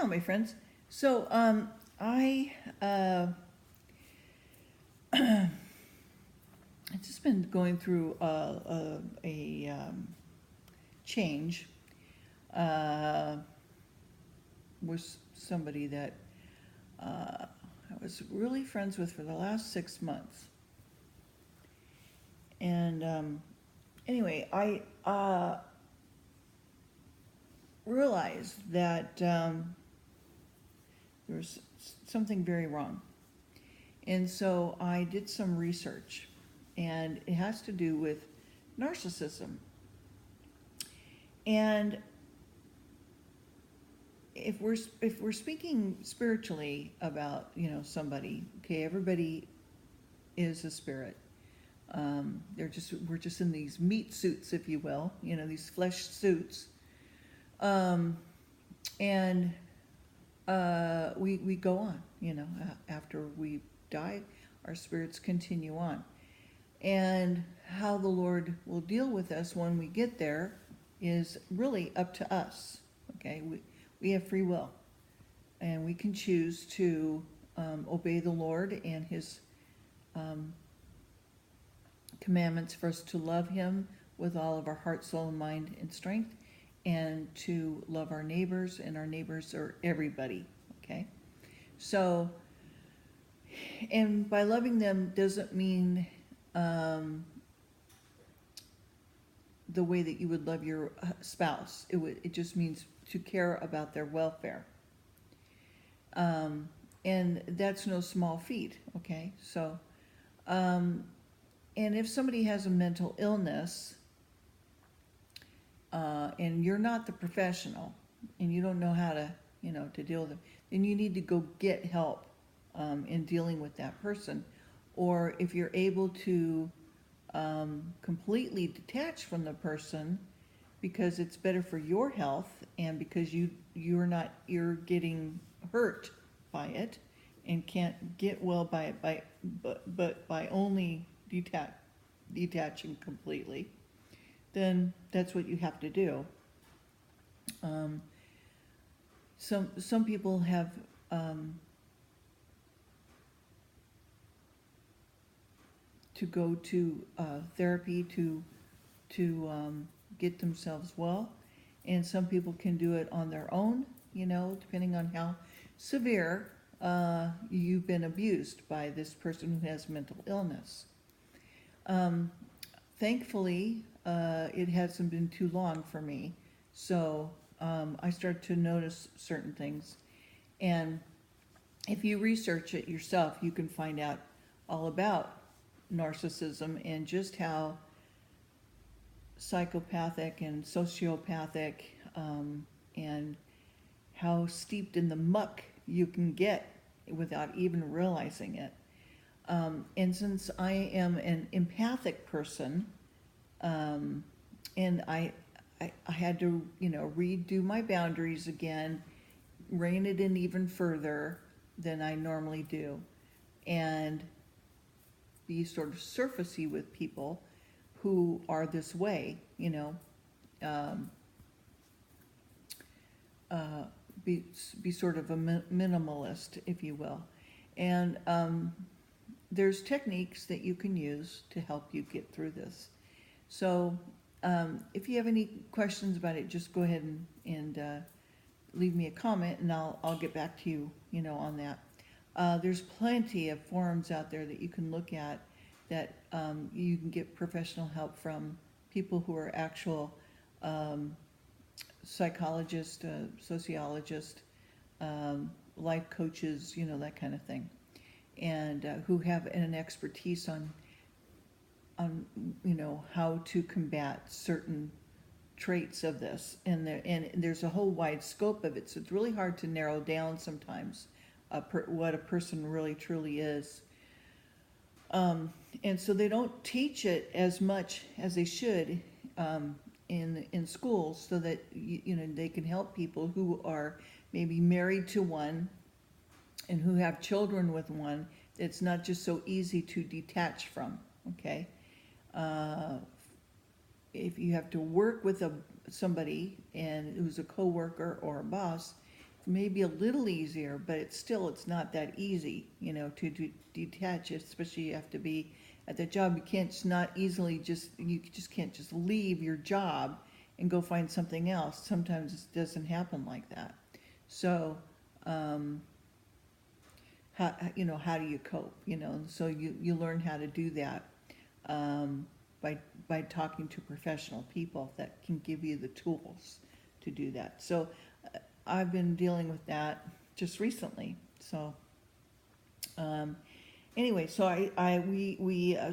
Hello, my friends. So, I've just been going through a change uh, with somebody that I was really friends with for the last 6 months. And anyway, I realized that there was something very wrong. And so I did some research, and it has to do with narcissism. And if we're speaking spiritually about somebody, okay, everybody is a spirit. We're just in these meat suits, if you will, these flesh suits, um, and we go on. After we die, our spirits continue on. And how the Lord will deal with us when we get there is really up to us. Okay, we have free will, and we can choose to obey the Lord and His um, commandments for us to love Him with all of our heart, soul, mind, and strength, and to love our neighbors, and our neighbors are everybody. Okay, so, and by loving them doesn't mean um, the way that you would love your spouse. It just means to care about their welfare. Um, and that's no small feat, okay? So, um, and if somebody has a mental illness, and you're not the professional, and you don't know how to deal with them, then you need to go get help in dealing with that person. Or if you're able to completely detach from the person because it's better for your health, and because you're getting hurt by it and can't get well by it but by only detaching completely, then that's what you have to do. Um, some people have to go to therapy to get themselves well, and some people can do it on their own. Depending on how severe you've been abused by this person who has mental illness. Um, Thankfully, it hasn't been too long for me, so I started to notice certain things. And if you research it yourself, you can find out all about narcissism and just how psychopathic and sociopathic, and how steeped in the muck you can get without even realizing it. And since I am an empathic person, and I had to, redo my boundaries again, rein it in even further than I normally do, and be sort of surfacey with people who are this way, um, uh, be sort of a minimalist, if you will. And there's techniques that you can use to help you get through this. So if you have any questions about it, just go ahead and leave me a comment, and I'll get back to you, on that. There's plenty of forums out there that you can look at that you can get professional help from people who are actual psychologists, sociologists, life coaches, that kind of thing, and who have an expertise on how to combat certain traits of this, and there's a whole wide scope of it, so it's really hard to narrow down sometimes what a person really truly is. And so they don't teach it as much as they should in schools, so that they can help people who are maybe married to one and who have children with one. It's not just so easy to detach from. Okay, if you have to work with somebody and who's a coworker or a boss maybe a little easier, but it's not that easy, to detach, especially you have to be at the job. You can't just not easily you just can't just leave your job and go find something else. Sometimes it doesn't happen like that. So, how do you cope, so you learn how to do that, by talking to professional people that can give you the tools to do that. So I've been dealing with that just recently. So anyway, so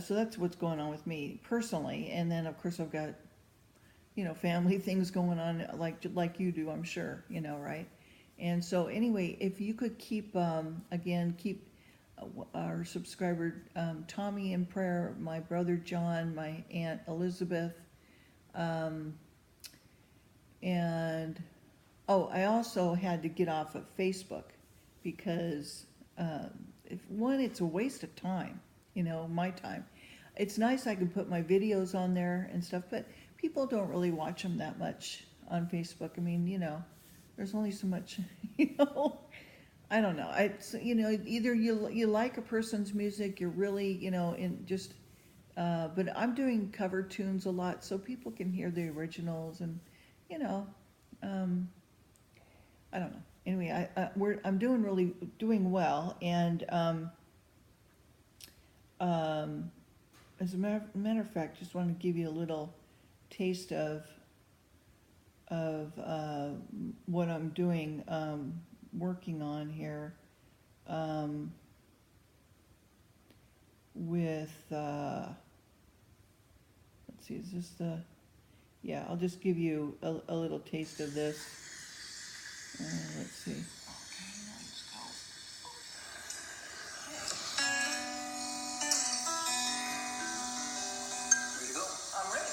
so that's what's going on with me personally. And then of course I've got, family things going on like you do, I'm sure, right? And so anyway, if you could keep our subscriber Tommy in prayer, my brother John, my Aunt Elizabeth, and I also had to get off of Facebook because it's a waste of time, my time. It's nice I can put my videos on there and stuff, but people don't really watch them that much on Facebook. I mean, there's only so much, I don't know. Either you like a person's music, you're really, but I'm doing cover tunes a lot so people can hear the originals and, I don't know. Anyway, I'm doing well, and as a matter of fact, just want to give you a little taste of what I'm doing, working on here, with let's see, is this yeah, I'll just give you a little taste of this. Let's see. Ready to go? I'm ready.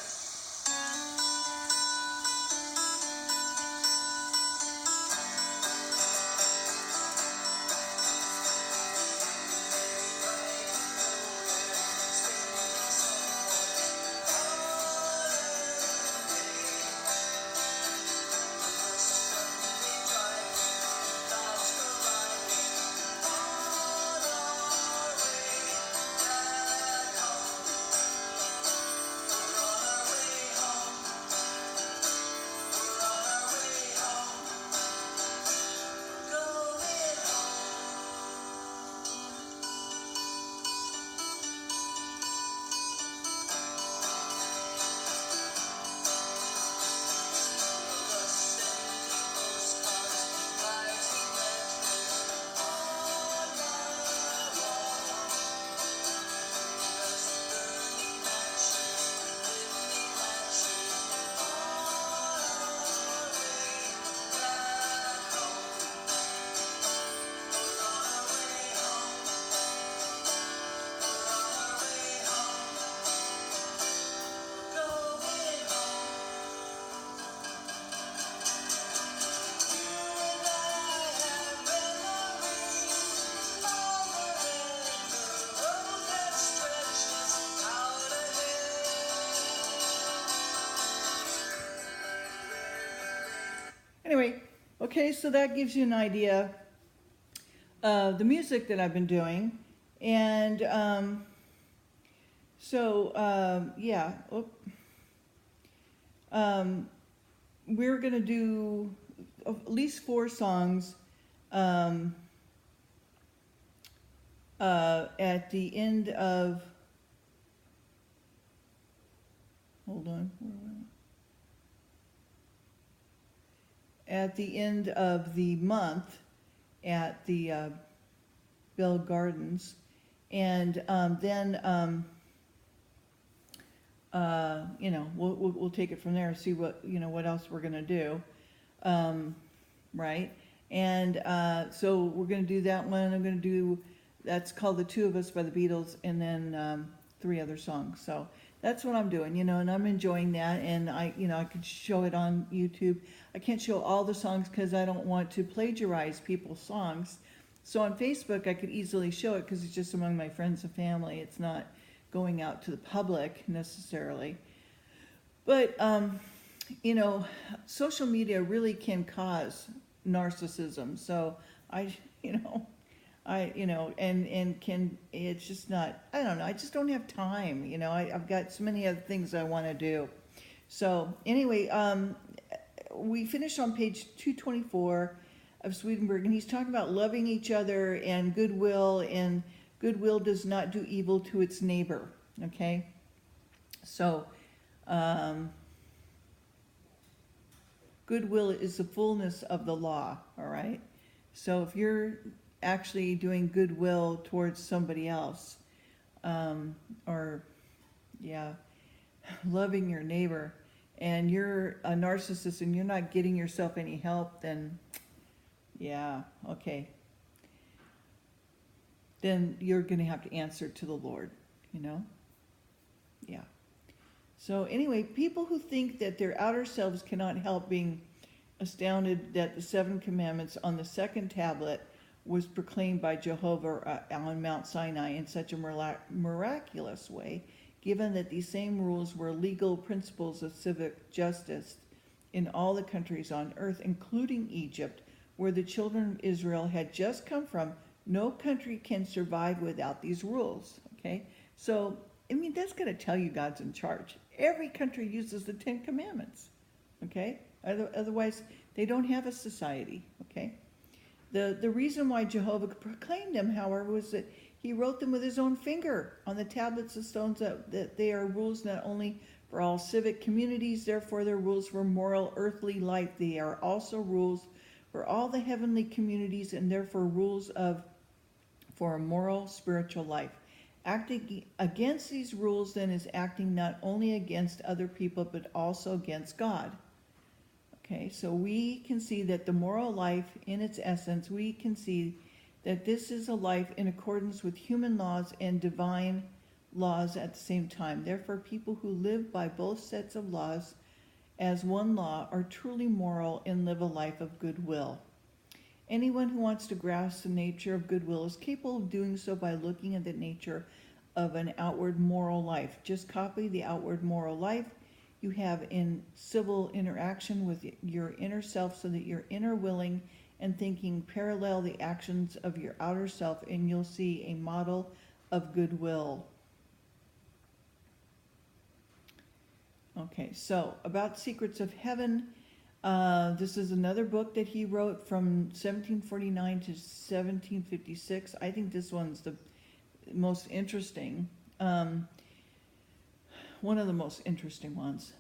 Anyway, okay, so that gives you an idea of the music that I've been doing. And yeah, we're going to do at least 4 songs at the end of, hold on, at the end of the month at the Bell Gardens, and then we'll take it from there and see what else we're gonna do, right? And so we're gonna do that one. That's called "The Two of Us" by the Beatles, and then 3 other songs. So that's what I'm doing, and I'm enjoying that. And I could show it on YouTube. I can't show all the songs because I don't want to plagiarize people's songs. So on Facebook, I could easily show it because it's just among my friends and family. It's not going out to the public necessarily. But social media really can cause narcissism. So I, you know, and can, it's just not, I don't know, I just don't have time, I've got so many other things I want to do. So anyway, we finished on page 224 of Swedenborg, and he's talking about loving each other and goodwill does not do evil to its neighbor, okay? So, goodwill is the fullness of the law, all right? So if you're actually doing goodwill towards somebody else, or, yeah, loving your neighbor, and you're a narcissist and you're not getting yourself any help, then, yeah, okay. Then you're going to have to answer to the Lord, Yeah. So anyway, people who think that their outer selves cannot help being astounded that the 7 commandments on the second tablet was proclaimed by Jehovah on Mount Sinai in such a miraculous way, given that these same rules were legal principles of civic justice in all the countries on earth, including Egypt, where the children of Israel had just come from. No country can survive without these rules, okay? So, that's going to tell you God's in charge. Every country uses the 10 Commandments, okay? Otherwise, they don't have a society, okay? The reason why Jehovah proclaimed them, however, was that he wrote them with his own finger on the tablets of stones, that they are rules not only for all civic communities, therefore they're rules for moral earthly life. They are also rules for all the heavenly communities, and therefore rules for a moral spiritual life. Acting against these rules then is acting not only against other people but also against God. Okay, so we can see that the moral life in its essence, we can see that this is a life in accordance with human laws and divine laws at the same time. Therefore, people who live by both sets of laws as one law are truly moral and live a life of goodwill. Anyone who wants to grasp the nature of goodwill is capable of doing so by looking at the nature of an outward moral life. Just copy the outward moral life you have in civil interaction with your inner self, so that your inner willing and thinking parallel the actions of your outer self, and you'll see a model of goodwill. Okay, so about Secrets of Heaven. This is another book that he wrote from 1749 to 1756. I think this one's the most interesting, one of the most interesting ones.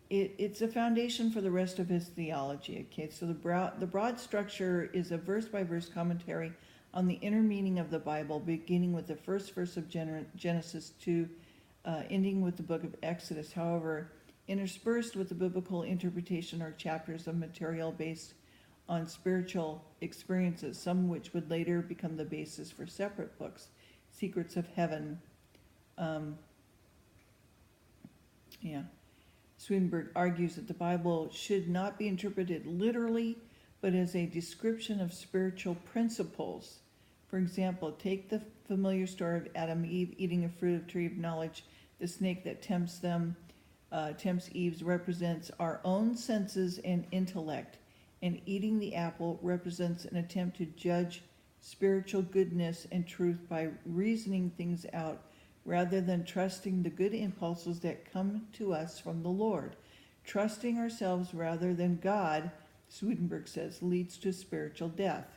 It's a foundation for the rest of his theology. Okay, so the broad structure is a verse-by-verse commentary on the inner meaning of the Bible, beginning with the first verse of Genesis to ending with the book of Exodus. However, interspersed with the biblical interpretation are chapters of material based on spiritual experiences, some which would later become the basis for separate books. Secrets of Heaven. Swedenborg argues that the Bible should not be interpreted literally, but as a description of spiritual principles. For example, take the familiar story of Adam and Eve eating a fruit of tree of knowledge. The snake that tempts Eve represents our own senses and intellect, and eating the apple represents an attempt to judge spiritual goodness and truth by reasoning things out, rather than trusting the good impulses that come to us from the Lord. Trusting ourselves rather than God, Swedenborg says, leads to spiritual death.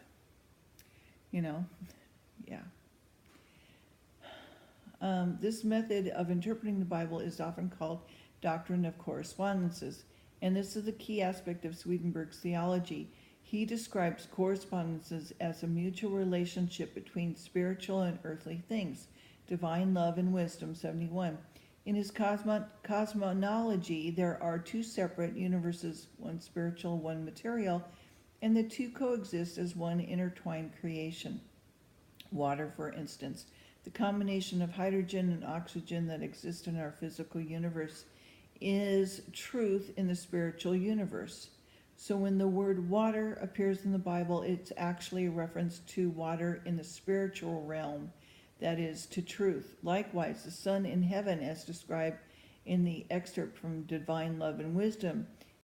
This method of interpreting the Bible is often called doctrine of correspondences, and this is a key aspect of Swedenborg's theology. He describes correspondences as a mutual relationship between spiritual and earthly things, divine love and wisdom, 71. In his cosmology, there are two separate universes, one spiritual, one material, and the two coexist as one intertwined creation. Water, for instance, the combination of hydrogen and oxygen that exists in our physical universe, is truth in the spiritual universe. So when the word water appears in the Bible, it's actually a reference to water in the spiritual realm, that is, to truth. Likewise, the sun in heaven, as described in the excerpt from Divine Love and Wisdom,